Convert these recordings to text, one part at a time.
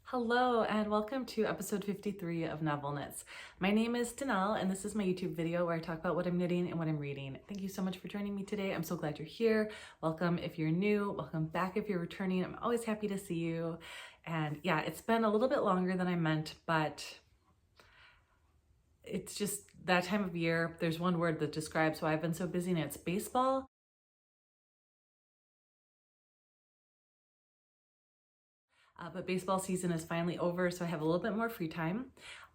Hello and welcome to episode 53 of Novel Knits. My name is Dehnel and this is my YouTube video where I talk about what I'm knitting and what I'm reading. Thank you so much for joining me today. I'm so glad you're here. Welcome if you're new, welcome back if you're returning. I'm always happy to see you. And yeah, it's been a little bit longer than I meant, but it's just that time of year. There's one word that describes why I've been so busy and it's baseball. But baseball season is finally over, so I have a little bit more free time.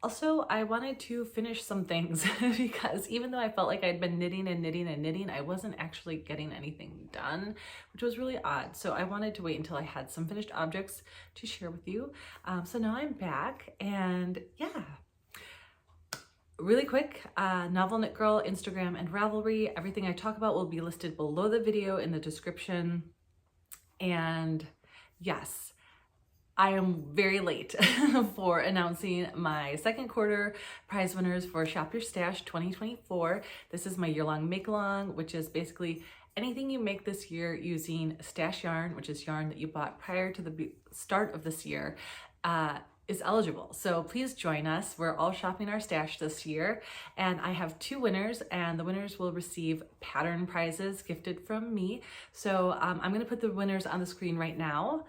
Also, I wanted to finish some things because even though I felt like I'd been knitting and knitting and knitting, I wasn't actually getting anything done, which was really odd. So I wanted to wait until I had some finished objects to share with you. So now I'm back and yeah. Really quick, Novel Knit Girl, Instagram, and Ravelry. Everything I talk about will be listed below the video in the description. And yes, I am very late for announcing my second quarter prize winners for Shop Your Stash 2024. This is my year-long make-along, which is basically anything you make this year using stash yarn, which is yarn that you bought prior to the start of this year, is eligible. So please join us. We're all shopping our stash this year, and I have two winners, and the winners will receive pattern prizes gifted from me. So I'm going to put the winners on the screen right now.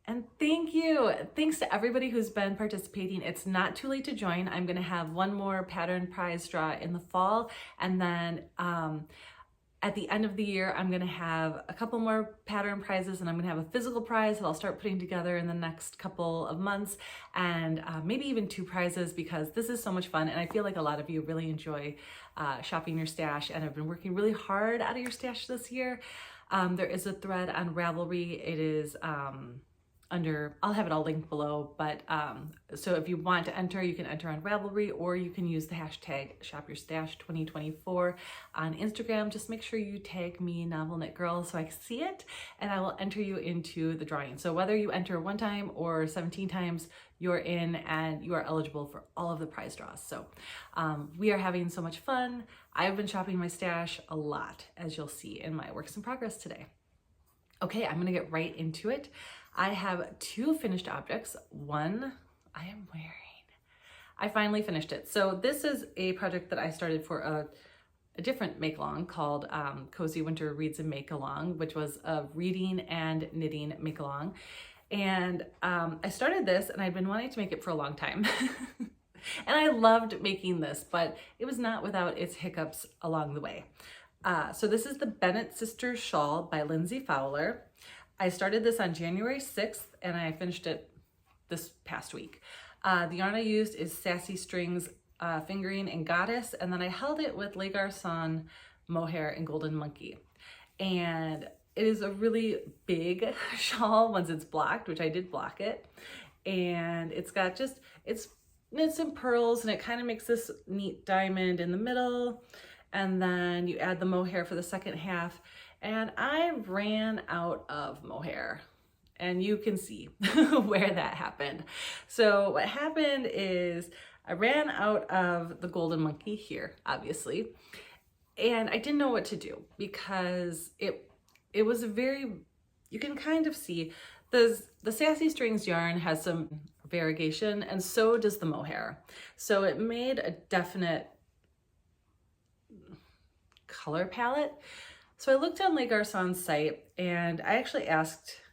And thank you. Thanks to everybody who's been participating. It's not too late to join. I'm going to have one more pattern prize draw in the fall. And then at the end of the year, I'm going to have a couple more pattern prizes, and I'm going to have a physical prize that I'll start putting together in the next couple of months, and maybe even two prizes, because this is so much fun. And I feel like a lot of you really enjoy shopping your stash and have been working really hard out of your stash this year. There is a thread on Ravelry. It is I'll have it all linked below, but so if you want to enter, you can enter on Ravelry, or you can use the hashtag ShopYourStash2024 on Instagram. Just make sure you tag me, Novel Knit Girl, so I can see it, and I will enter you into the drawing. So whether you enter one time or 17 times, you're in and you are eligible for all of the prize draws. So we are having so much fun. I've been shopping my stash a lot, as you'll see in my works in progress today. Okay, I'm gonna get right into it. I have two finished objects. One I am wearing. I finally finished it. So this is a project that I started for a different make-along called Cozy Winter Reads and Make-Along, which was a reading and knitting make-along. And I started this, and I'd been wanting to make it for a long time. And I loved making this, but it was not without its hiccups along the way. So this is the Bennett Sisters Shawl by Lindsay Fowler. I started this on January 6th, and I finished it this past week. The yarn I used is Sassy Strings Fingering and Goddess, and then I held it with Le Garçon Mohair and Golden Monkey. And it is a really big shawl once it's blocked, which I did block it. And it's got just, it's knits and pearls, and it kind of makes this neat diamond in the middle. And then you add the mohair for the second half. And I ran out of mohair, and you can see where that happened. So what happened is I ran out of the Golden Monkey here, obviously, and I didn't know what to do, because it was a very, you can kind of see the Sassy Strings yarn has some variegation, and so does the mohair. So it made a definite color palette. So I looked on Le Garçon's site, and I actually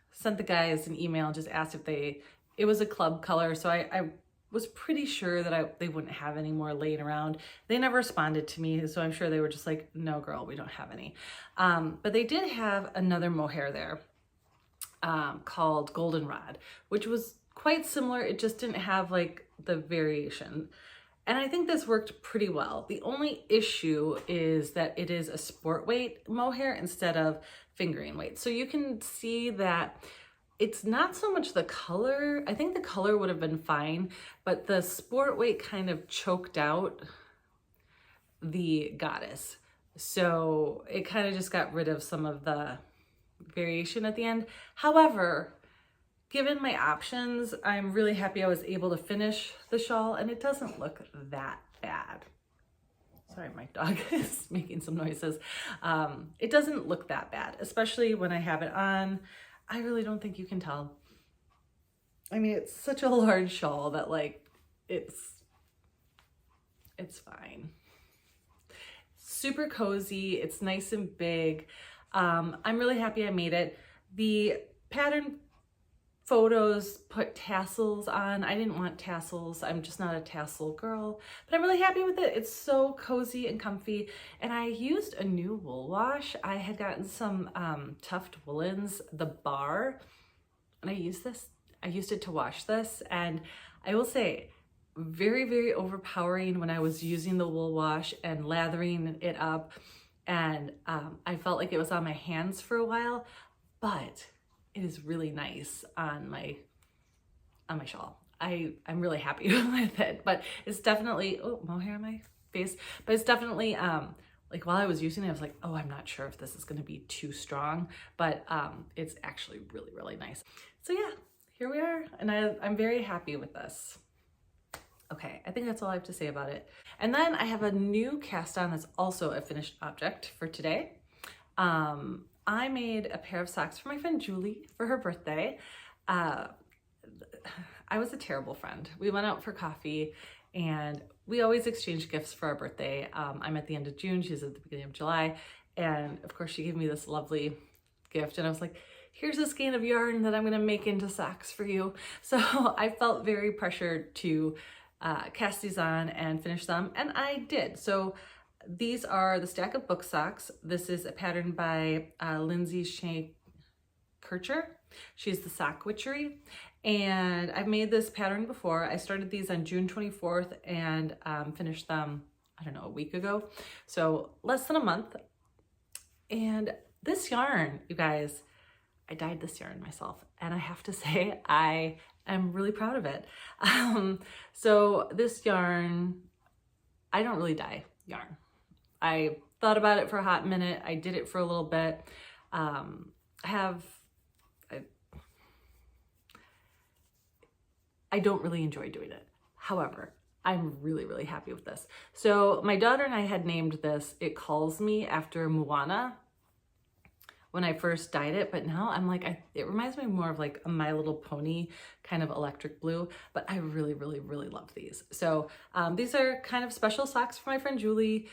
sent the guys an email and just asked if it was a club color. So I was pretty sure that they wouldn't have any more laying around. They never responded to me, so I'm sure they were just like, no girl, we don't have any. But they did have another mohair there called Goldenrod, which was quite similar. It just didn't have like the variation. And I think this worked pretty well. The only issue is that it is a sport weight mohair instead of fingering weight. So you can see that it's not so much the color. I think the color would have been fine, but the sport weight kind of choked out the goddess. So it kind of just got rid of some of the variation at the end. However, given my options, I'm really happy I was able to finish the shawl, and it doesn't look that bad. Sorry, my dog is making some noises. It doesn't look that bad, especially when I have it on. I really don't think you can tell. I mean, it's such a large shawl that like, it's fine. Super cozy. It's nice and big. I'm really happy I made it. The pattern photos put tassels on. I didn't want tassels. I'm just not a tassel girl, but I'm really happy with it. It's so cozy and comfy. And I used a new wool wash. I had gotten some Tuft Woolens, the bar, and I used it to wash this. And I will say, very, very overpowering when I was using the wool wash and lathering it up. And I felt like it was on my hands for a while, but it is really nice on my shawl. I'm really happy with it, but it's definitely, oh, mohair on my face, but it's definitely, like while I was using it, I was like, oh, I'm not sure if this is going to be too strong, but it's actually really, really nice. So yeah, here we are. And I'm very happy with this. Okay, I think that's all I have to say about it. And then I have a new cast on that's also a finished object for today. I made a pair of socks for my friend Julie for her birthday. I was a terrible friend. We went out for coffee and we always exchange gifts for our birthday. I'm at the end of June, she's at the beginning of July. And of course she gave me this lovely gift and I was like, here's a skein of yarn that I'm gonna make into socks for you. So I felt very pressured to cast these on and finish them, and I did. So these are the stack of book socks. This is a pattern by Lindsay Shank-Kirchner. She's the Sock Witchery, and I've made this pattern before. I started these on June 24th and finished them, I don't know, a week ago. So less than a month. And this yarn, you guys, I dyed this yarn myself, and I have to say I'm really proud of it. So this yarn, I don't really dye yarn. I thought about it for a hot minute. I did it for a little bit. I don't really enjoy doing it. However, I'm really, really happy with this. So my daughter and I had named this It Calls Me after Moana when I first dyed it, but now I'm like, it reminds me more of like a My Little Pony kind of electric blue, but I really, really, really love these. So these are kind of special socks for my friend Julie.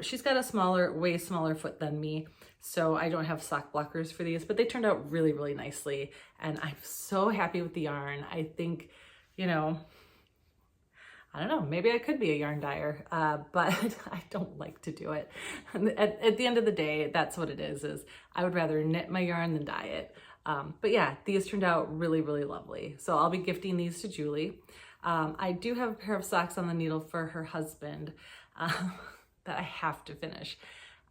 She's got a way smaller foot than me, so I don't have sock blockers for these, but they turned out really, really nicely. And I'm so happy with the yarn. I think, you know, I don't know, maybe I could be a yarn dyer, but I don't like to do it. At the end of the day, that's what it is I would rather knit my yarn than dye it. But yeah, these turned out really, really lovely. So I'll be gifting these to Julie. I do have a pair of socks on the needle for her husband that I have to finish.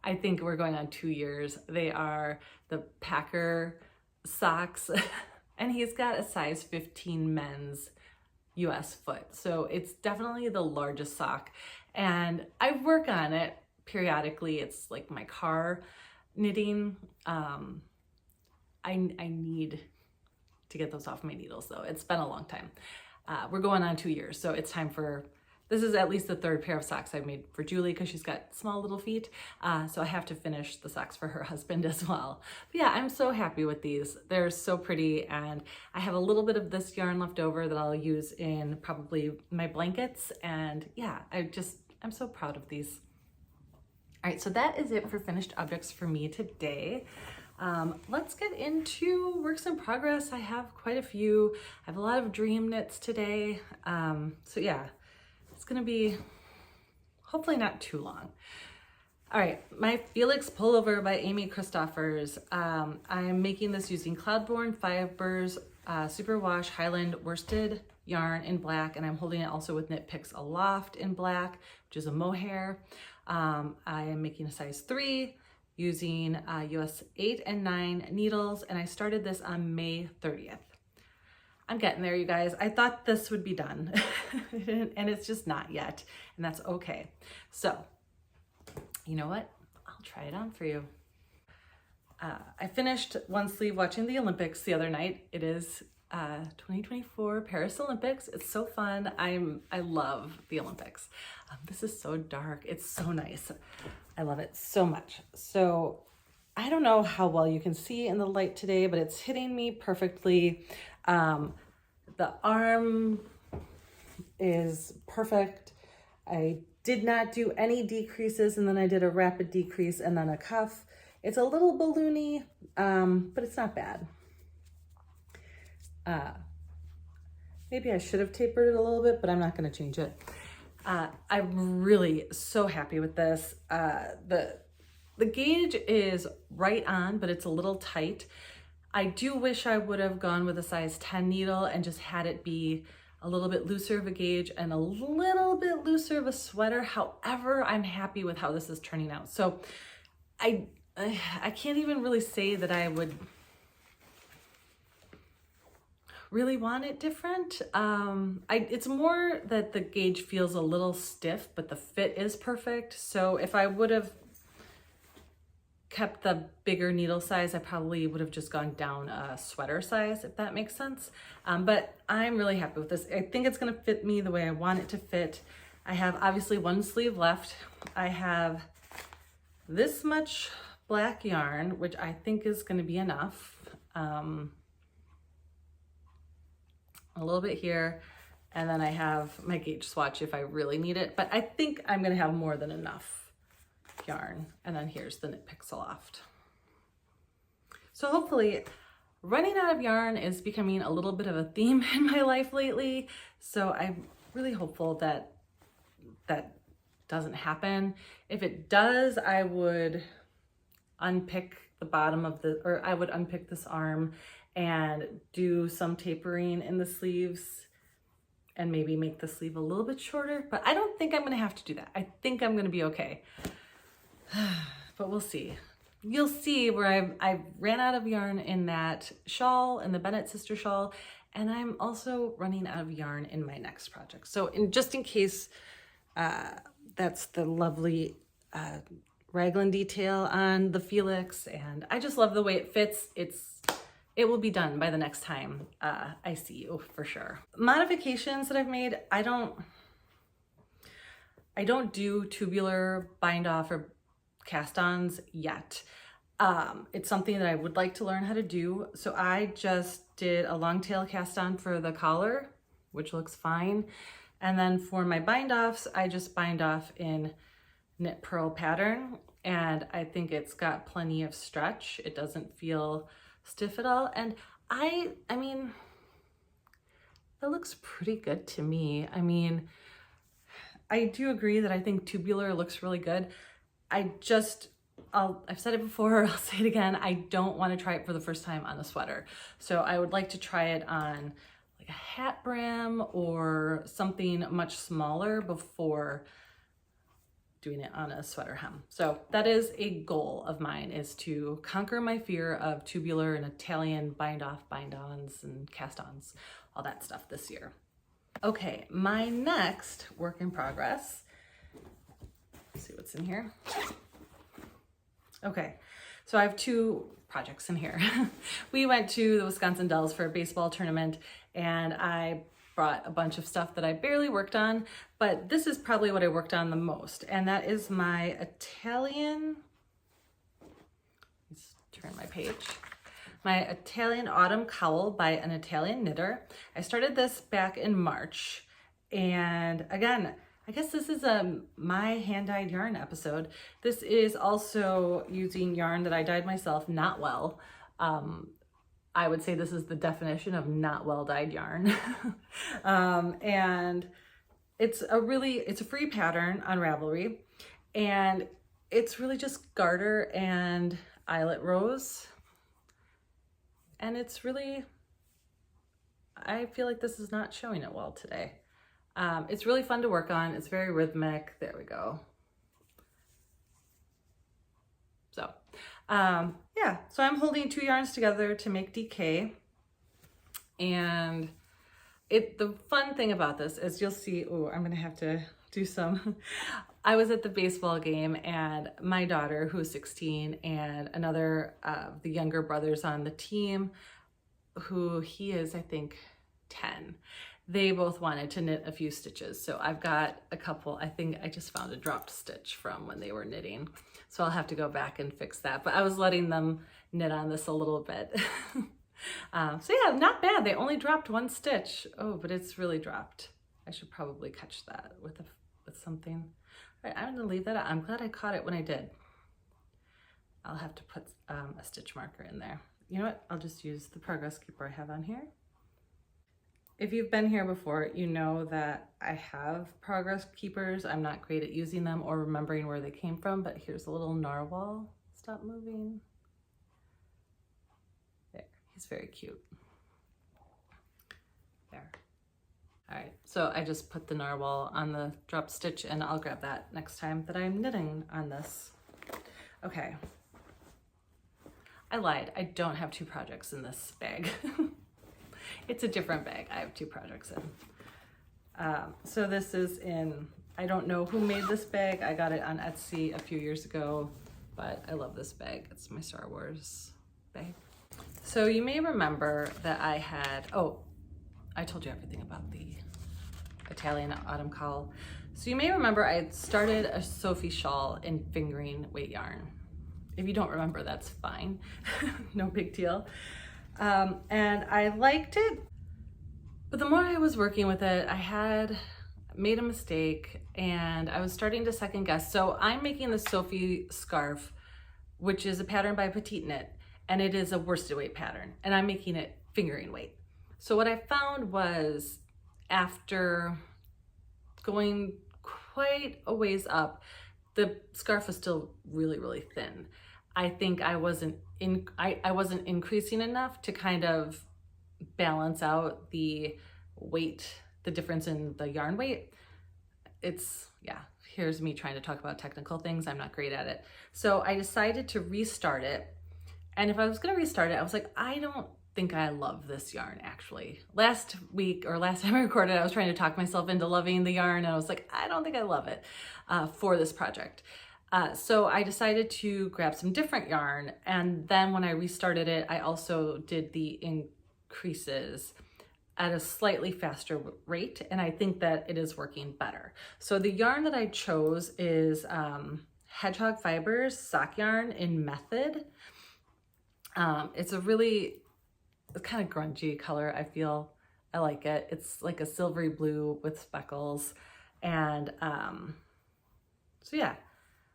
I think we're going on 2 years. They are the Packer socks, and he's got a size 15 men's US foot. So it's definitely the largest sock, and I work on it periodically. It's like my car knitting. I need to get those off my needles though. It's been a long time. We're going on 2 years, so it's time for, this is at least the third pair of socks I've made for Julie because she's got small little feet. So I have to finish the socks for her husband as well. But yeah, I'm so happy with these. They're so pretty, and I have a little bit of this yarn left over that I'll use in probably my blankets. And yeah, I'm so proud of these. All right, so that is it for finished objects for me today. Let's get into works in progress. I have quite a few. I have a lot of dream knits today. So yeah, it's gonna be hopefully not too long. All right, my Felix Pullover by Amy Christoffers. I'm making this using Cloudborne Fibers, Superwash Highland worsted yarn in black, and I'm holding it also with Knit Picks Aloft in black, which is a mohair. I am making a size 3 using US 8 and 9 needles, and I started this on May 30th. I'm getting there, you guys. I thought this would be done, and it's just not yet, and that's okay. So, you know what? I'll try it on for you. I finished one sleeve watching the Olympics the other night. It is 2024 Paris Olympics. It's so fun. I love the Olympics. This is so dark. It's so nice. I love it so much. So I don't know how well you can see in the light today, but it's hitting me perfectly. The arm is perfect. I did not do any decreases, and then I did a rapid decrease and then a cuff. It's a little balloony, but it's not bad. Maybe I should have tapered it a little bit, but I'm not going to change it. I'm really so happy with this. The gauge is right on, but it's a little tight. I do wish I would have gone with a size 10 needle and just had it be a little bit looser of a gauge and a little bit looser of a sweater. However, I'm happy with how this is turning out. So I can't even really say that I would really want it different. It's more that the gauge feels a little stiff, but the fit is perfect. So if I would have kept the bigger needle size, I probably would have just gone down a sweater size, if that makes sense. But I'm really happy with this. I think it's gonna fit me the way I want it to fit. I have obviously one sleeve left. I have this much black yarn, which I think is gonna be enough. A little bit here, and then I have my gauge swatch if I really need it, but I think I'm gonna have more than enough yarn. And then here's the Knit Pixel-Loft. So hopefully running out of yarn is becoming a little bit of a theme in my life lately. So I'm really hopeful that that doesn't happen. If it does, I would unpick the bottom of I would unpick this arm and do some tapering in the sleeves and maybe make the sleeve a little bit shorter, but I don't think I'm gonna have to do that. I think I'm gonna be okay. But we'll see. You'll see where I ran out of yarn in that shawl, in the Bennett sister shawl, and I'm also running out of yarn in my next project. So just in case, that's the lovely raglan detail on the Felix, and I just love the way it fits. It will be done by the next time I see you, for sure. Modifications that I've made, I don't do tubular bind off or cast-ons yet. It's something that I would like to learn how to do. So I just did a long tail cast on for the collar, which looks fine. And then for my bind offs, I just bind off in knit purl pattern. And I think it's got plenty of stretch. It doesn't feel stiff at all. And I mean, that looks pretty good to me. I mean, I do agree that I think tubular looks really good. I've said it before, I'll say it again, I don't want to try it for the first time on a sweater. So I would like to try it on like a hat brim or something much smaller before doing it on a sweater hem. So that is a goal of mine, is to conquer my fear of tubular and Italian bind off, bind ons and cast ons, all that stuff this year. Okay, my next work in progress. Let's see what's in here. Okay, so I have two projects in here. We went to the Wisconsin Dells for a baseball tournament, and I brought a bunch of stuff that I barely worked on, but this is probably what I worked on the most, and that is my Italian, let's turn my page, my Italian Autumn Cowl by an Italian knitter. I started this back in March, and again, I guess this is my hand-dyed yarn episode. This is also using yarn that I dyed myself, not well. I would say this is the definition of not well dyed yarn. And it's a free pattern on Ravelry, and it's really just garter and eyelet rows. And it's really, I feel like this is not showing it well today. It's really fun to work on. It's very rhythmic. There we go. So, yeah, so I'm holding two yarns together to make DK. And the fun thing about this is you'll see, oh, I'm gonna have to do some. I was at the baseball game, and my daughter, who's 16, and another of the younger brothers on the team, who he is, I think, 10. They both wanted to knit a few stitches. So I've got a couple. I think I just found a dropped stitch from when they were knitting. So I'll have to go back and fix that. But I was letting them knit on this a little bit. So yeah, not bad. They only dropped one stitch. Oh, but it's really dropped. I should probably catch that with something. All right, I'm gonna leave that out. I'm glad I caught it when I did. I'll have to put a stitch marker in there. You know what? I'll just use the progress keeper I have on here. If you've been here before, you know that I have progress keepers. I'm not great at using them or remembering where they came from, but here's a little narwhal. Stop moving. There, he's very cute. There. All right, so I just put the narwhal on the drop stitch and I'll grab that next time that I'm knitting on this. Okay. I lied, I don't have 2 projects in this bag. It's a different bag. I have 2 projects in. So this is in, I don't know who made this bag. I got it on Etsy a few years ago, but I love this bag. It's my Star Wars bag. So you may remember that I had, oh, I told you everything about the Italian autumn cowl. So you may remember I had started a Sophie shawl in fingering weight yarn. If you don't remember, that's fine. No big deal. And I liked it, but the more I was working with it, I had made a mistake and I was starting to second guess. So I'm making the Sophie Scarf, which is a pattern by PetiteKnit, and it is a worsted weight pattern, and I'm making it fingering weight. So what I found was, after going quite a ways up, the scarf was still really, really thin. I think I wasn't increasing enough to kind of balance out the weight, the difference in the yarn weight. It's, yeah, here's me trying to talk about technical things. I'm not great at it. So I decided to restart it. And if I was gonna restart it, I was like, I don't think I love this yarn actually. Last week, or last time I recorded, I was trying to talk myself into loving the yarn, and I was like, I don't think I love it for this project. So I decided to grab some different yarn, and then when I restarted it, I also did the increases at a slightly faster rate, and I think that it is working better. So the yarn that I chose is Hedgehog Fibers sock yarn in Method. It's a really, it's kind of grungy color, I feel. I like it. It's like a silvery blue with speckles, and so yeah.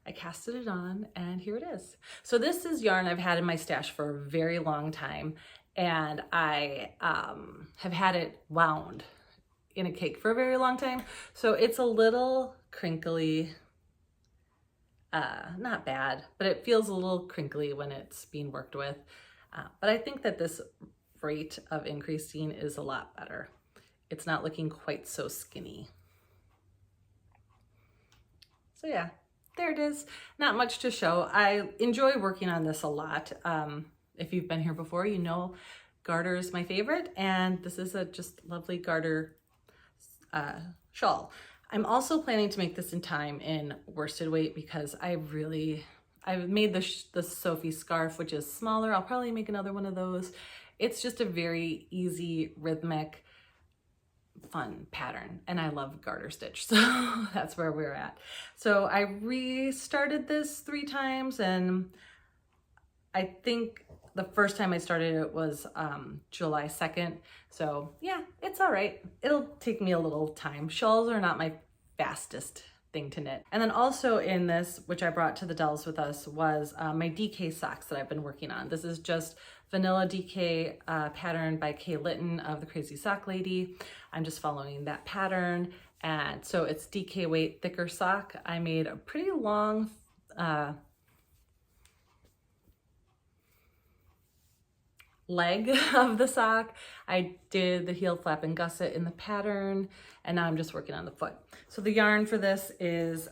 I casted it on and here it is. So this is yarn I've had in my stash for a very long time, and I have had it wound in a cake for a very long time. So it's a little crinkly, not bad, but it feels a little crinkly when it's being worked with. But I think that this rate of increasing is a lot better. It's not looking quite so skinny. So yeah. There it is. Not much to show. I enjoy working on this a lot. If you've been here before, you know garter is my favorite, and this is a just lovely garter shawl. I'm also planning to make this in time in worsted weight because I've made the Sophie Scarf, which is smaller. I'll probably make another one of those. It's just a very easy, rhythmic, fun pattern, and I love garter stitch, so that's where we're at. So I restarted this 3 times, and I think the first time I started it was July 2nd. So yeah, it's all right. It'll take me a little time. Shawls are not my fastest thing to knit. And then also in this, which I brought to the Dells with us, was my DK socks that I've been working on. This is just vanilla DK pattern by Kay Litton of the Crazy Sock Lady. I'm just following that pattern, and so it's DK weight thicker sock. I made a pretty long leg of the sock. I did the heel flap and gusset in the pattern, and now I'm just working on the foot. So the yarn for this is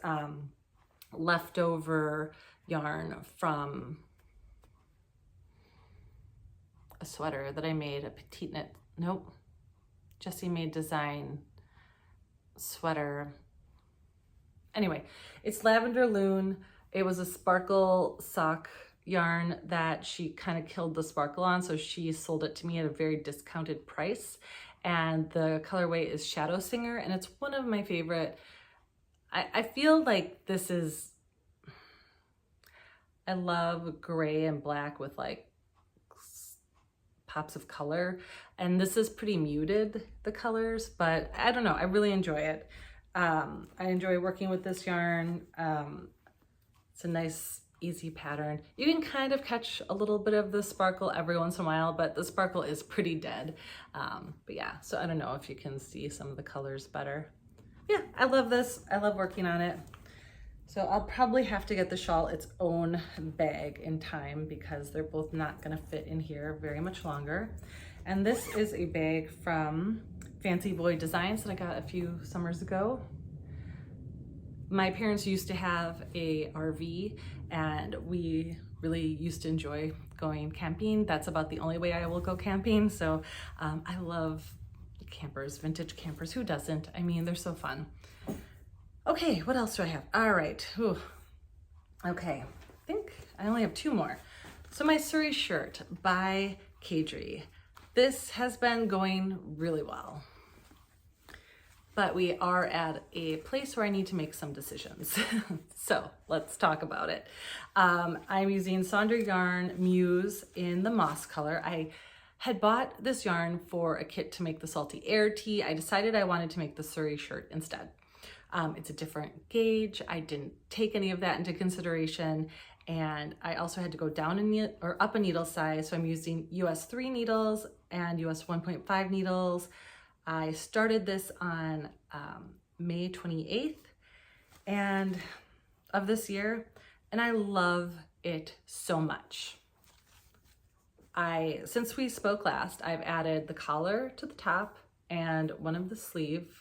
leftover yarn from a sweater that I made, a PetiteKnit, nope, Jessie Made Design sweater. Anyway, it's Lavender Loon. It was a sparkle sock yarn that she kind of killed the sparkle on, so she sold it to me at a very discounted price. And the colorway is Shadow Singer, and it's one of my favorite. I feel like this is, I love gray and black with like pops of color. And this is pretty muted, the colors, but I don't know, I really enjoy it. I enjoy working with this yarn. It's a nice, easy pattern. You can kind of catch a little bit of the sparkle every once in a while, but the sparkle is pretty dead. But yeah, so I don't know if you can see some of the colors better. Yeah, I love this. I love working on it. So I'll probably have to get the shawl its own bag in time because they're both not gonna fit in here very much longer. And this is a bag from Fancy Boy Designs that I got a few summers ago. My parents used to have a RV and we really used to enjoy going camping. That's about the only way I will go camping. So I love campers, vintage campers. Who doesn't? I mean, they're so fun. Okay, what else do I have? All right. Whew. Okay, I think I only have two more. So my Sur Shirt by Caidree. This has been going really well, but we are at a place where I need to make some decisions. So let's talk about it. I'm using Sonder Yarn Muse in the moss color. I had bought this yarn for a kit to make the Salty Air tee. I decided I wanted to make the Sur Shirt instead. It's a different gauge. I didn't take any of that into consideration. And I also had to go down up a needle size. So I'm using US 3 needles and US 1.5 needles. I started this on May 28th of this year, and I love it so much. Since we spoke last, I've added the collar to the top and one of the sleeves,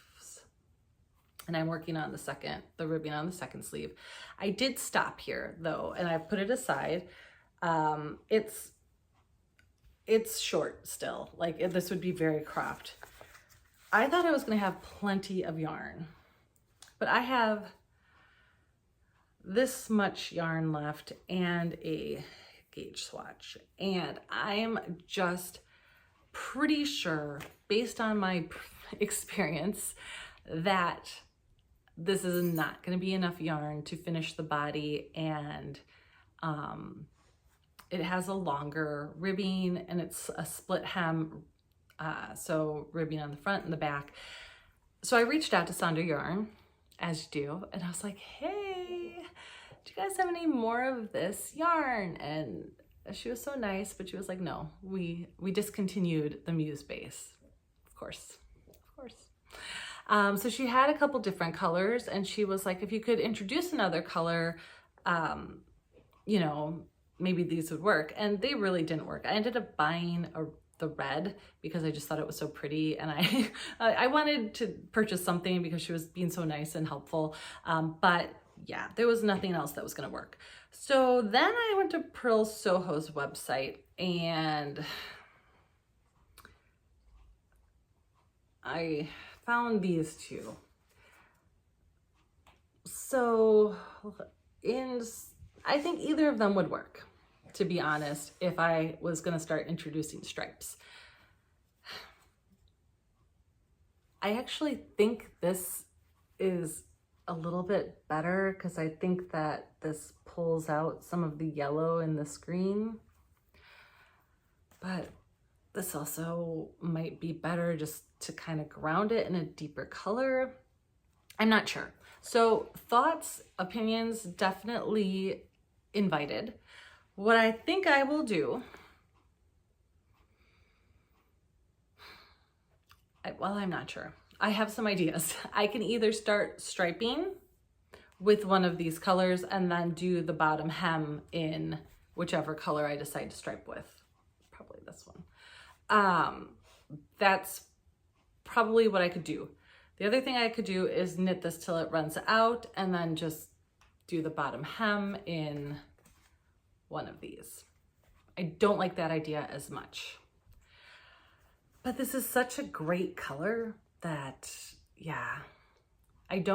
and I'm working on the ribbing on the second sleeve. I did stop here though, and I put it aside. It's short still, like this would be very cropped. I thought I was gonna have plenty of yarn, but I have this much yarn left and a gauge swatch. And I'm just pretty sure, based on my experience, that this is not going to be enough yarn to finish the body, and it has a longer ribbing and it's a split hem, so ribbing on the front and the back. So I reached out to Sonder Yarn, as you do, and I was like, hey, do you guys have any more of this yarn? And she was so nice, but she was like, no, we discontinued the Muse base. Of course. So she had a couple different colors, and she was like, if you could introduce another color, you know, maybe these would work. And they really didn't work. I ended up buying the red because I just thought it was so pretty, and I wanted to purchase something because she was being so nice and helpful. But yeah, there was nothing else that was gonna work. So then I went to Pearl Soho's website and I found these two. So I think either of them would work, to be honest, if I was gonna start introducing stripes. I actually think this is a little bit better because I think that this pulls out some of the yellow in the screen, but this also might be better just to kind of ground it in a deeper color. I'm not sure. So thoughts, opinions, definitely invited. What I think I will do, well, I'm not sure. I have some ideas. I can either start striping with one of these colors and then do the bottom hem in whichever color I decide to stripe with. Probably this one. That's probably what I could do. The other thing I could do is knit this till it runs out and then just do the bottom hem in one of these. I don't like that idea as much. But this is such a great color that, yeah, if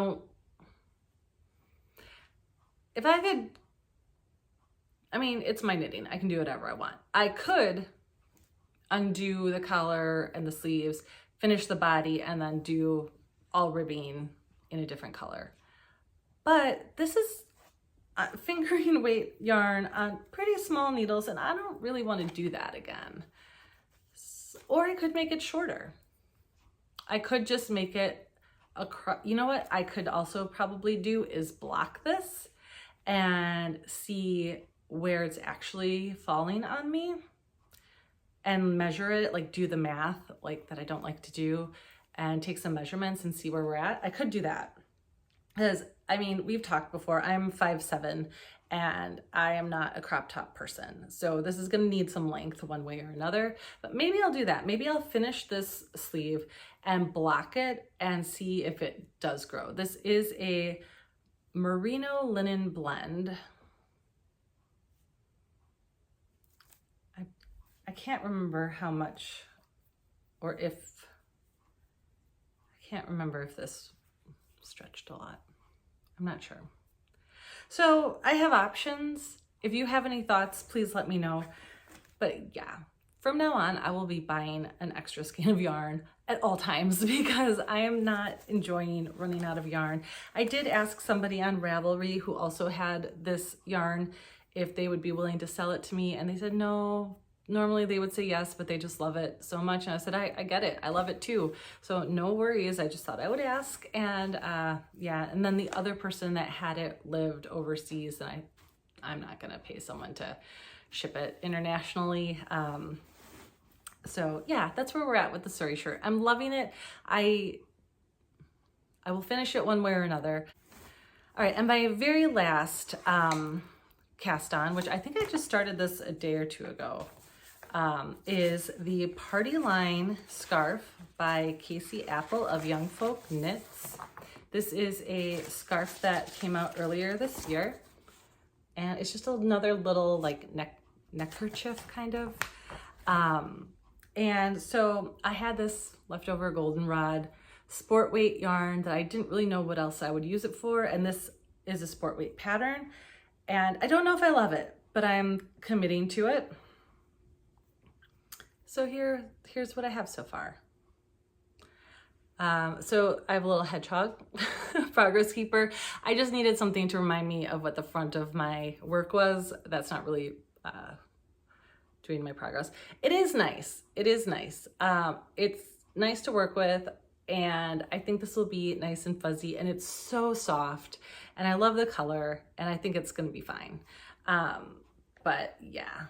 I could, I mean, it's my knitting. I can do whatever I want. I could undo the collar and the sleeves, finish the body, and then do all ribbing in a different color. But this is fingering weight yarn on pretty small needles, and I don't really want to do that again. Or I could make it shorter. I could just make it you know what I could also probably do is block this and see where it's actually falling on me and measure it, like do the math like that I don't like to do, and take some measurements and see where we're at. I could do that because I mean, we've talked before, I'm 5'7" and I am not a crop top person. So this is gonna need some length one way or another, but maybe I'll do that. Maybe I'll finish this sleeve and block it and see if it does grow. This is a merino linen blend. I can't remember how much, or if, I can't remember if this stretched a lot. I'm not sure. So I have options. If you have any thoughts, please let me know. But yeah, from now on, I will be buying an extra skein of yarn at all times because I am not enjoying running out of yarn. I did ask somebody on Ravelry who also had this yarn if they would be willing to sell it to me, and they said no. Normally they would say yes, but they just love it so much. And I said, I get it. I love it too. So no worries. I just thought I would ask. And yeah, and then the other person that had it lived overseas, and I'm not going to pay someone to ship it internationally. So yeah, that's where we're at with the Sur Shirt. I'm loving it. I will finish it one way or another. All right, and my very last cast on, which I think I just started this a day or two ago, is the Party Line Scarf by Kaci Apple of Young Folk Knits. This is a scarf that came out earlier this year, and it's just another little like neckerchief kind of. And so I had this leftover goldenrod sport weight yarn that I didn't really know what else I would use it for, and this is a sport weight pattern, and I don't know if I love it, but I'm committing to it. So here's what I have so far. So I have a little hedgehog progress keeper. I just needed something to remind me of what the front of my work was. That's not really doing my progress. It is nice. It is nice. It's nice to work with, and I think this will be nice and fuzzy, and it's so soft, and I love the color, and I think it's gonna be fine. But yeah.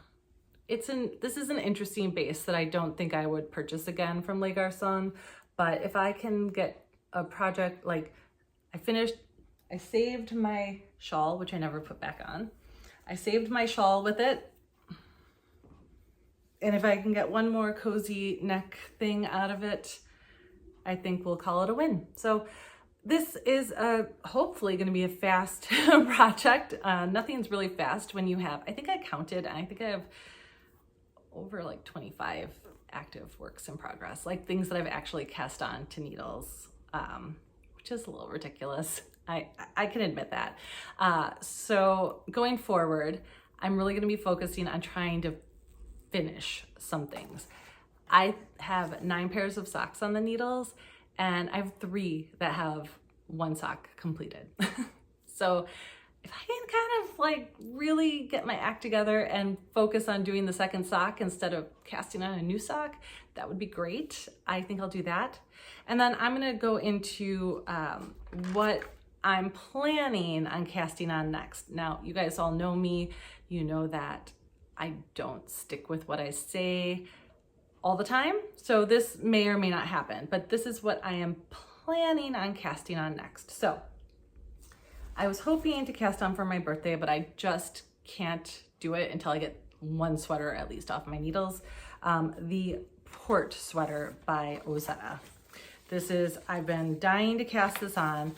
This is an interesting base that I don't think I would purchase again from Les Garçons, but if I can get a project, like I saved my shawl, which I never put back on. I saved my shawl with it. And if I can get one more cozy neck thing out of it, I think we'll call it a win. So this is hopefully going to be a fast project. Nothing's really fast when you have, I think I counted, and I think I have over like 25 active works in progress, like things that I've actually cast on to needles, which is a little ridiculous. I can admit that. So going forward, I'm really going to be focusing on trying to finish some things. I have 9 pairs of socks on the needles, and I have 3 that have 1 sock completed. So if I can kind of like really get my act together and focus on doing the second sock instead of casting on a new sock, that would be great. I think I'll do that. And then I'm gonna go into what I'm planning on casting on next. Now, you guys all know me. You know that I don't stick with what I say all the time. So this may or may not happen, but this is what I am planning on casting on next. So I was hoping to cast on for my birthday, but I just can't do it until I get 1 sweater at least off my needles. The Port sweater by Ozetta. I've been dying to cast this on.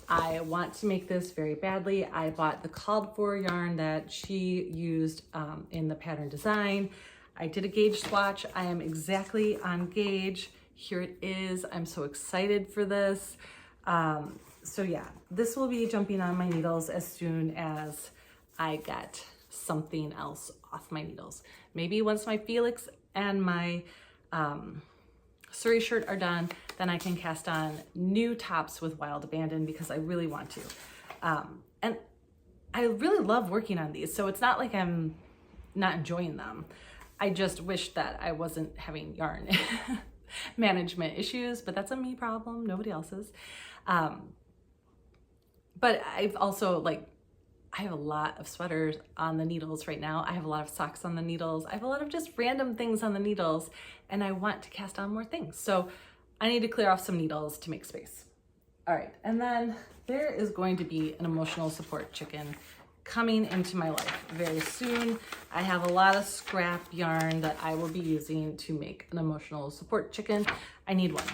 I want to make this very badly. I bought the called for yarn that she used in the pattern design. I did a gauge swatch. I am exactly on gauge. Here it is. I'm so excited for this. So yeah, this will be jumping on my needles as soon as I get something else off my needles. Maybe once my Felix and my Sur Shirt are done, then I can cast on new tops with Wild Abandon because I really want to. And I really love working on these, so it's not like I'm not enjoying them. I just wish that I wasn't having yarn management issues, but that's a me problem, nobody else's. But I've also like, I have a lot of sweaters on the needles right now. I have a lot of socks on the needles. I have a lot of just random things on the needles, and I want to cast on more things. So I need to clear off some needles to make space. All right, and then there is going to be an emotional support chicken coming into my life very soon. I have a lot of scrap yarn that I will be using to make an emotional support chicken. I need one.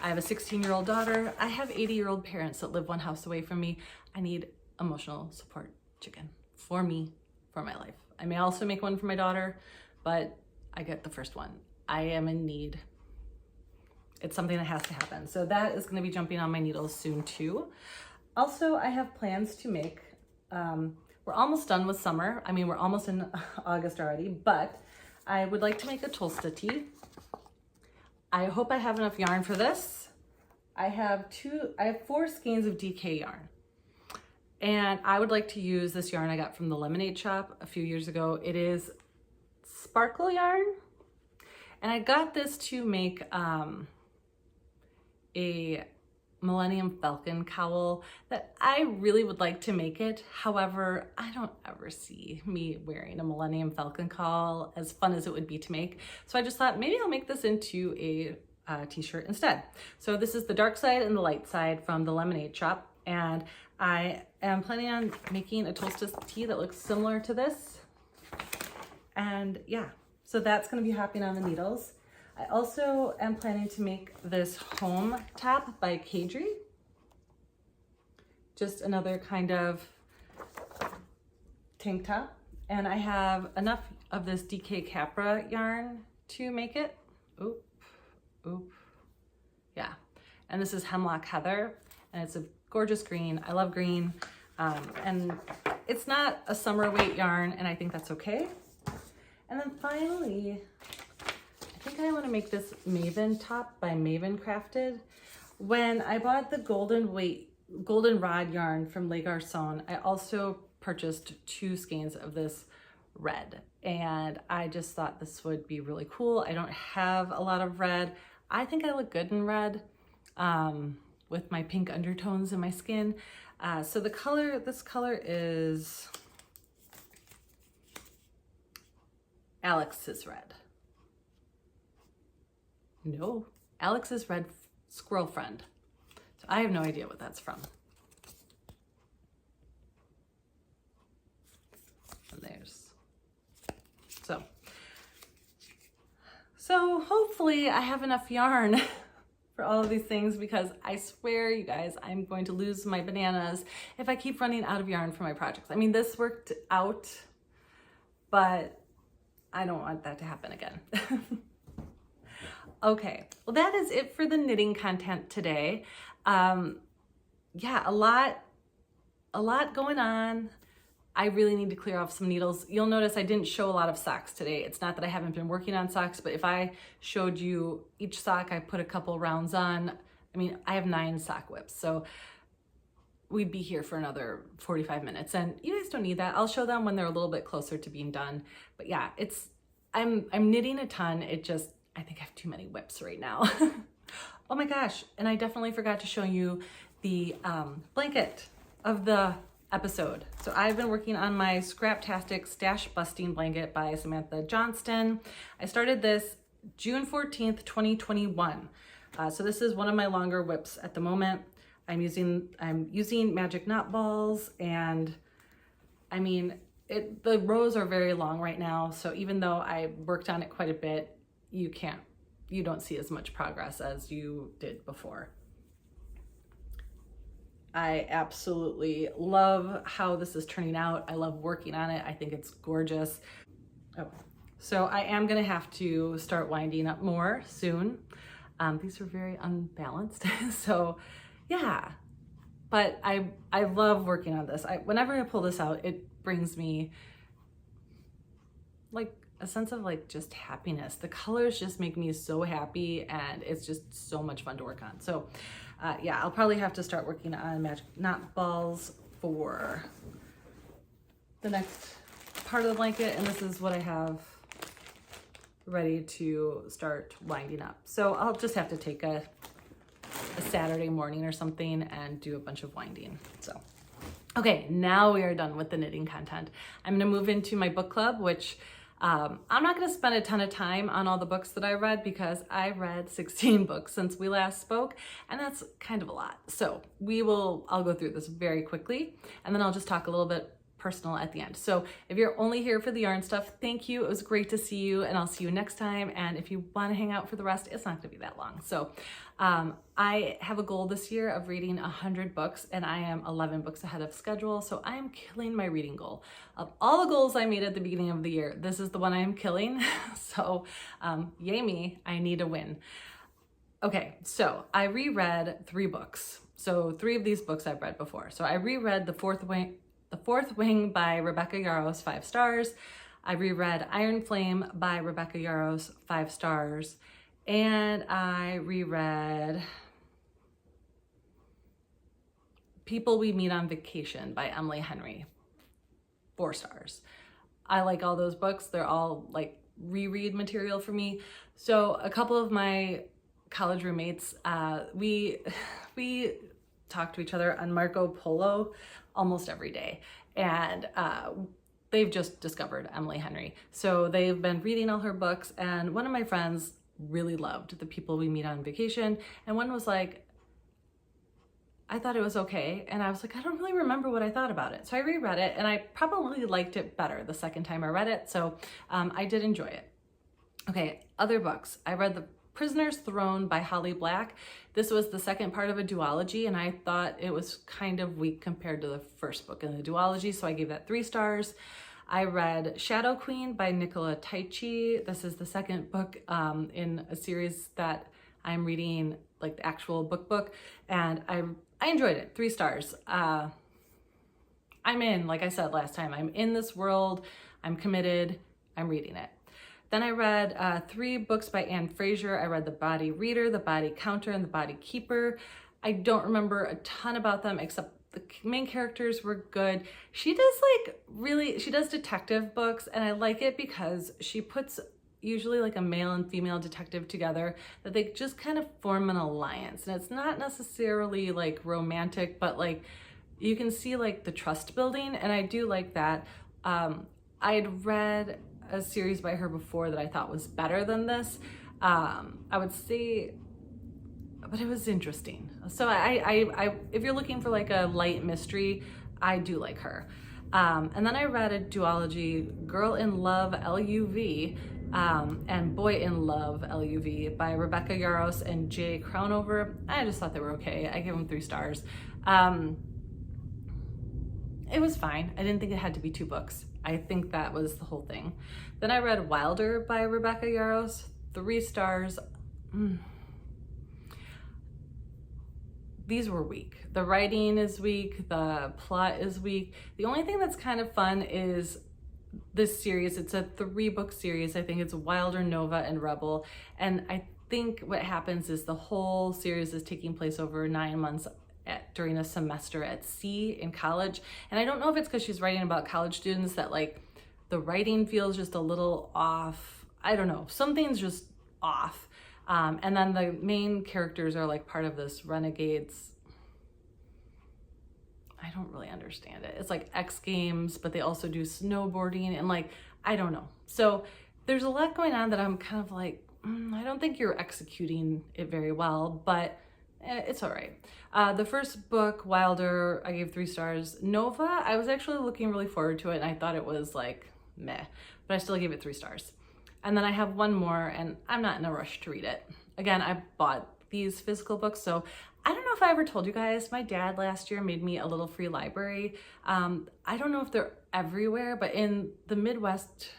I have a 16-year-old daughter. I have 80-year-old parents that live one house away from me. I need emotional support chicken for me, for my life. I may also make one for my daughter, but I get the first one. I am in need. It's something that has to happen. So that is going to be jumping on my needles soon too. Also, I have plans to make, we're almost done with summer. I mean, we're almost in August already, but I would like to make a Tolsta. I hope I have enough yarn for this. I have 4 skeins of DK yarn. And I would like to use this yarn I got from the Lemonade shop a few years ago. It is sparkle yarn. And I got this to make a Millennium Falcon cowl that I really would like to make it. However, I don't ever see me wearing a Millennium Falcon cowl, as fun as it would be to make. So I just thought maybe I'll make this into a t-shirt instead. So this is the dark side and the light side from the Lemonade shop. And I am planning on making a Tolsta tee that looks similar to this. And yeah, so that's going to be happening on the needles. I also am planning to make this home top by Caidree. Just another kind of tank top. And I have enough of this DK Capra yarn to make it. Oop, oop. Yeah. And this is Hemlock Heather, and it's a gorgeous green. I love green. And it's not a summer weight yarn, and I think that's okay. And then finally, I think I want to make this Maven top by Maven Crafted. When I bought the golden rod yarn from Les Garçons, I also purchased 2 skeins of this red, and I just thought this would be really cool. I don't have a lot of red. I think I look good in red with my pink undertones in my skin. So the color, this color is Alex's red. No, Alex's red squirrel friend. So I have no idea what that's from. And there's, so hopefully I have enough yarn for all of these things, because I swear, you guys, I'm going to lose my bananas if I keep running out of yarn for my projects. I mean, this worked out, but I don't want that to happen again. Okay, well, that is it for the knitting content today. Yeah, a lot going on. I really need to clear off some needles. You'll notice I didn't show a lot of socks today. It's not that I haven't been working on socks, but if I showed you each sock, I put a couple rounds on. I mean, I have 9 sock whips, so we'd be here for another 45 minutes, and you guys don't need that. I'll show them when they're a little bit closer to being done. But yeah, I'm knitting a ton. I think I have too many whips right now. Oh my gosh, and I definitely forgot to show you the blanket of the episode. So I've been working on my Scraptastic Stash Busting Blanket by Samantha Johnston. I started this June 14th, 2021. So this is one of my longer whips at the moment. I'm using magic knot balls, and I mean, the rows are very long right now. So even though I worked on it quite a bit, you don't see as much progress as you did before. I absolutely love how this is turning out. I love working on it. I think it's gorgeous. Oh, so I am gonna have to start winding up more soon. These are very unbalanced. So yeah, but I love working on this. Whenever I pull this out, it brings me like a sense of like just happiness. The colors just make me so happy, and it's just so much fun to work on. So yeah, I'll probably have to start working on magic knot balls for the next part of the blanket. And this is what I have ready to start winding up. So I'll just have to take a Saturday morning or something and do a bunch of winding. So, okay, now we are done with the knitting content. I'm gonna move into my book club, which I'm not gonna spend a ton of time on all the books that I read because I read 16 books since we last spoke, and that's kind of a lot. So I'll go through this very quickly, and then I'll just talk a little bit personal at the end. So if you're only here for the yarn stuff, thank you. It was great to see you, and I'll see you next time. And if you want to hang out for the rest, it's not going to be that long. So I have a goal this year of reading 100 books, and I am 11 books ahead of schedule. So I am killing my reading goal. Of all the goals I made at the beginning of the year, this is the one I am killing. So yay me, I need a win. Okay, so I reread 3 books. So 3 of these books I've read before. So I reread The Fourth Wing by Rebecca Yarros, 5 stars. I reread Iron Flame by Rebecca Yarros, 5 stars. And I reread People We Meet on Vacation by Emily Henry, 4 stars. I like all those books. They're all like reread material for me. So a couple of my college roommates, we talk to each other on Marco Polo almost every day, and they've just discovered Emily Henry, so they've been reading all her books. And one of my friends really loved The People We Meet on Vacation, and one was like, I thought it was okay, and I was like, I don't really remember what I thought about it. So I reread it, and I probably liked it better the second time I read it, so I did enjoy it. Okay, other books. I read The Prisoner's Throne by Holly Black. This was the second part of a duology, and I thought it was kind of weak compared to the first book in the duology, so I gave that 3 stars. I read Shadow Queen by Nicola Taichi. This is the second book in a series that I'm reading, like the actual book, and I enjoyed it, 3 stars. I'm in, like I said last time, I'm in this world, I'm committed, I'm reading it. Then I read 3 books by Anne Fraser. I read The Body Reader, The Body Counter, and The Body Keeper. I don't remember a ton about them, except the main characters were good. She does detective books, and I like it because she puts usually like a male and female detective together, that they just kind of form an alliance. And it's not necessarily like romantic, but like you can see like the trust building, and I do like that. I'd read a series by her before that I thought was better than this. I would say, but it was interesting. So I if you're looking for like a light mystery, I do like her. And then I read a duology, Girl in Love LUV and Boy in Love LUV by Rebecca Yarros and Jay Crownover. I just thought they were okay. I gave them 3 stars. It was fine. I didn't think it had to be 2 books. I think that was the whole thing. Then I read Wilder by Rebecca Yarros, 3 stars. These were weak. The writing is weak, the plot is weak. The only thing that's kind of fun is this series. It's a 3-book series. I think it's Wilder, Nova, and Rebel. And I think what happens is the whole series is taking place over 9 months during a semester at sea in college. And I don't know if it's because she's writing about college students that like the writing feels just a little off. I don't know, something's just off. And then the main characters are like part of this renegades. I don't really understand it. It's like X Games, but they also do snowboarding and like, I don't know. So there's a lot going on that I'm kind of like, I don't think you're executing it very well, but it's all right. The first book, Wilder, I gave 3 stars. Nova, I was actually looking really forward to it, and I thought it was like meh, but I still gave it 3 stars. And then I have one more, and I'm not in a rush to read it. Again, I bought these physical books, so I don't know if I ever told you guys, my dad last year made me a little free library. I don't know if they're everywhere, but in the Midwest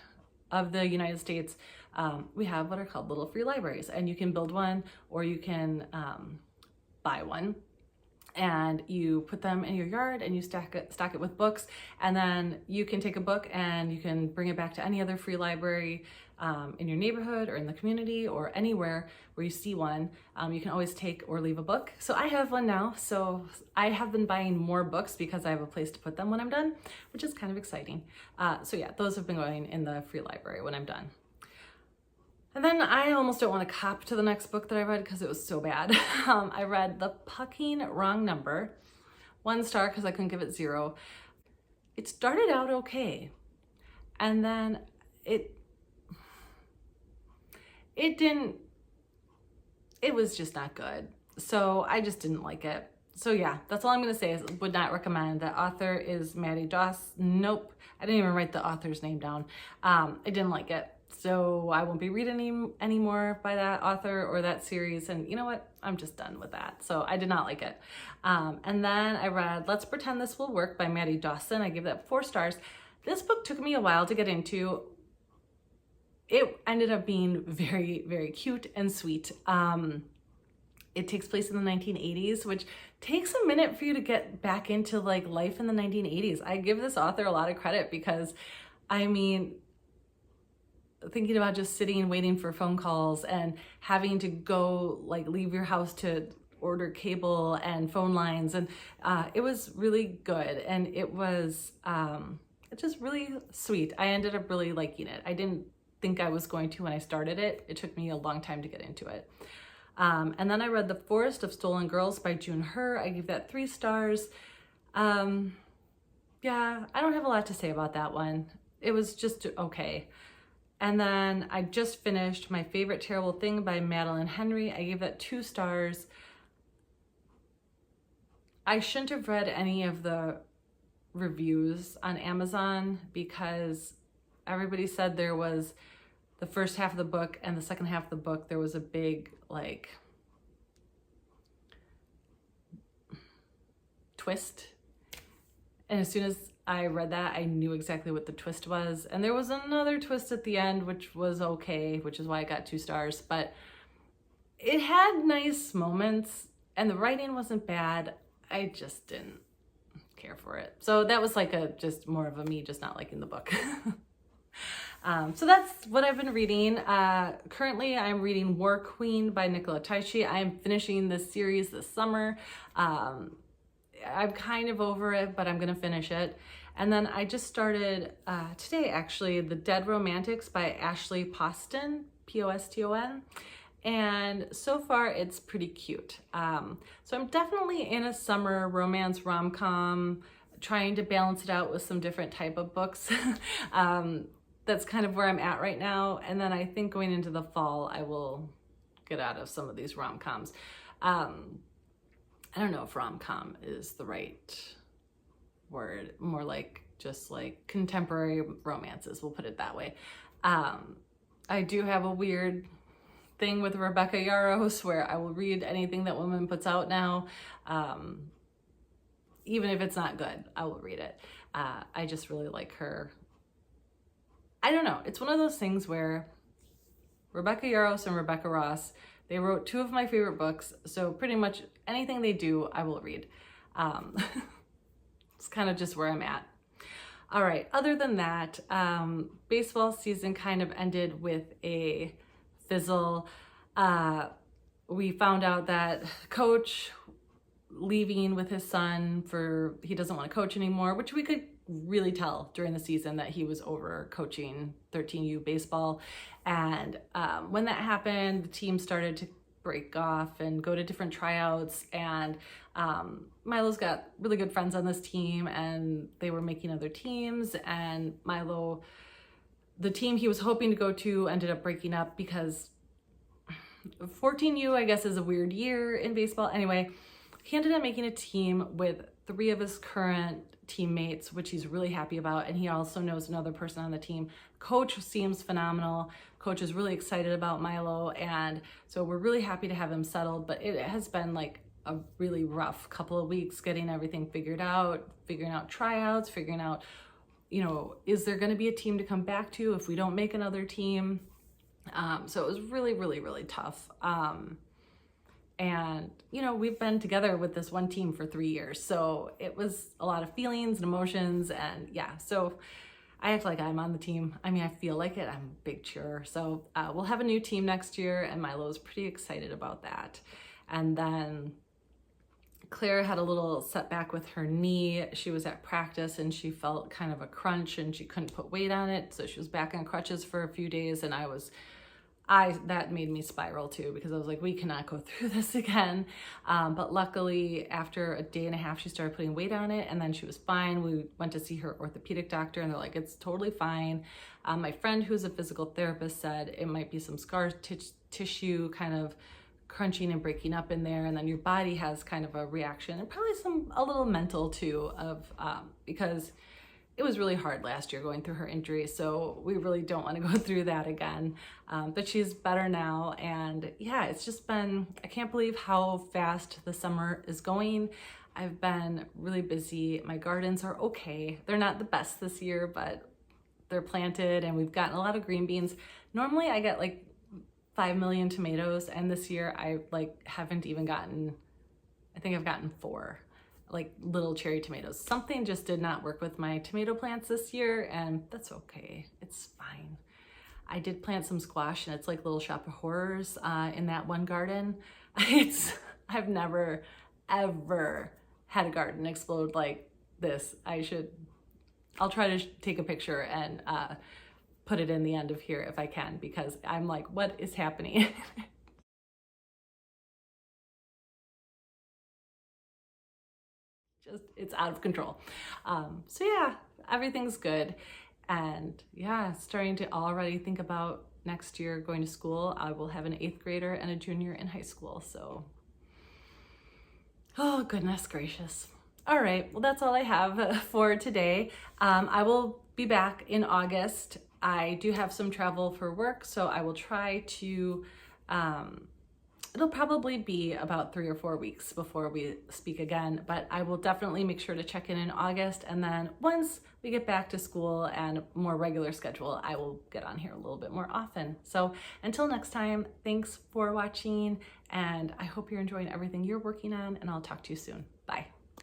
of the United States, we have what are called little free libraries, and you can build one or you can buy one, and you put them in your yard and you stack it with books, and then you can take a book and you can bring it back to any other free library in your neighborhood or in the community or anywhere where you see one. You can always take or leave a book. So I have one now, so I have been buying more books because I have a place to put them when I'm done, which is kind of exciting. So yeah, those have been going in the free library when I'm done. And then I almost don't want to cop to the next book that I read because it was so bad. I read The Pucking Wrong Number, 1 star because I couldn't give it 0. It started out okay, and then it was just not good. So I just didn't like it. So yeah, that's all I'm gonna say is would not recommend. The author is Maddie Doss. Nope, I didn't even write the author's name down. I didn't like it. So I won't be reading any more by that author or that series. And you know what? I'm just done with that. So I did not like it. And then I read Let's Pretend This Will Work by Maddie Johnston. I gave that 4 stars. This book took me a while to get into. It ended up being very, very cute and sweet. It takes place in the 1980s, which takes a minute for you to get back into like life in the 1980s. I give this author a lot of credit because, I mean, thinking about just sitting and waiting for phone calls and having to go like leave your house to order cable and phone lines, and it was really good, and it was just really sweet. I ended up really liking it. I didn't think I was going to when I started it. It took me a long time to get into it. And then I read The Forest of Stolen Girls by June Her. I gave that 3 stars. Yeah, I don't have a lot to say about that one. It was just okay. And then I just finished My Favorite Terrible Thing by Madeline Henry. I gave that 2 stars. I shouldn't have read any of the reviews on Amazon because everybody said there was the first half of the book and the second half of the book, there was a big like twist. And as soon as I read that, I knew exactly what the twist was. And there was another twist at the end, which was okay, which is why I got 2 stars. But it had nice moments and the writing wasn't bad. I just didn't care for it. So that was like just more of a me just not liking the book. So that's what I've been reading. Currently I'm reading War Queen by Nicola Taichi. I'm finishing this series this summer. I'm kind of over it, but I'm gonna finish it. And then I just started today actually, The Dead Romantics by Ashley Poston, P-O-S-T-O-N. And so far it's pretty cute. So I'm definitely in a summer romance rom-com, trying to balance it out with some different type of books. That's kind of where I'm at right now. And then I think going into the fall, I will get out of some of these rom-coms. I don't know if rom-com is the right word, more like just like contemporary romances, we'll put it that way. I do have a weird thing with Rebecca Yarros where I will read anything that woman puts out now. Even if it's not good, I will read it. I just really like her. I don't know, it's one of those things where Rebecca Yarros and Rebecca Ross, they wrote 2 of my favorite books, so pretty much anything they do, I will read. It's kind of just where I'm at. All right, other than that, baseball season kind of ended with a fizzle. We found out that coach leaving with his son he doesn't want to coach anymore, which we could really tell during the season that he was over coaching 13U baseball. And when that happened, the team started to break off and go to different tryouts, and Milo's got really good friends on this team and they were making other teams, and Milo, the team he was hoping to go to, ended up breaking up because 14U I guess is a weird year in baseball. Anyway, he ended up making a team with 3 of his current teammates, which he's really happy about, and he also knows another person on the team. Coach seems phenomenal. Coach is really excited about Milo, and so we're really happy to have him settled, but it has been like a really rough couple of weeks getting everything figured out, figuring out tryouts, figuring out, you know, is there going to be a team to come back to if we don't make another team? So it was really, really, really tough. And, you know, we've been together with this one team for 3 years. So it was a lot of feelings and emotions. And yeah, so I act like I'm on the team. I mean, I feel like it. I'm a big cheerer. So we'll have a new team next year, and Milo's pretty excited about that. And then Claire had a little setback with her knee. She was at practice and she felt kind of a crunch and she couldn't put weight on it. So she was back on crutches for a few days, and I was that made me spiral too, because I was like, we cannot go through this again. But luckily, after a day and a half, she started putting weight on it, and then she was fine. We went to see her orthopedic doctor, and they're like, it's totally fine. My friend who's a physical therapist said it might be some scar tissue kind of crunching and breaking up in there, and then your body has kind of a reaction, and probably a little mental too, of because it was really hard last year going through her injury, so we really don't want to go through that again. But she's better now, and yeah, it's just been, I can't believe how fast the summer is going. I've been really busy. My gardens are okay. They're not the best this year, but they're planted, and we've gotten a lot of green beans. Normally I get like 5 million tomatoes, and this year I haven't even gotten, I think I've gotten 4. Like little cherry tomatoes. Something just did not work with my tomato plants this year, and that's okay. It's fine. I did plant some squash, and it's like Little Shop of Horrors in that one garden. I've never, ever had a garden explode like this. I'll try to take a picture and put it in the end of here if I can, because I'm like, what is happening? It's out of control. So yeah, everything's good. And yeah, starting to already think about next year going to school. I will have an 8th grader and a junior in high school. So, oh goodness gracious. All right, well, that's all I have for today. I will be back in August. I do have some travel for work, so I will try to, it'll probably be about 3 or 4 weeks before we speak again, but I will definitely make sure to check in August. And then once we get back to school and more regular schedule, I will get on here a little bit more often. So until next time, thanks for watching, and I hope you're enjoying everything you're working on, and I'll talk to you soon.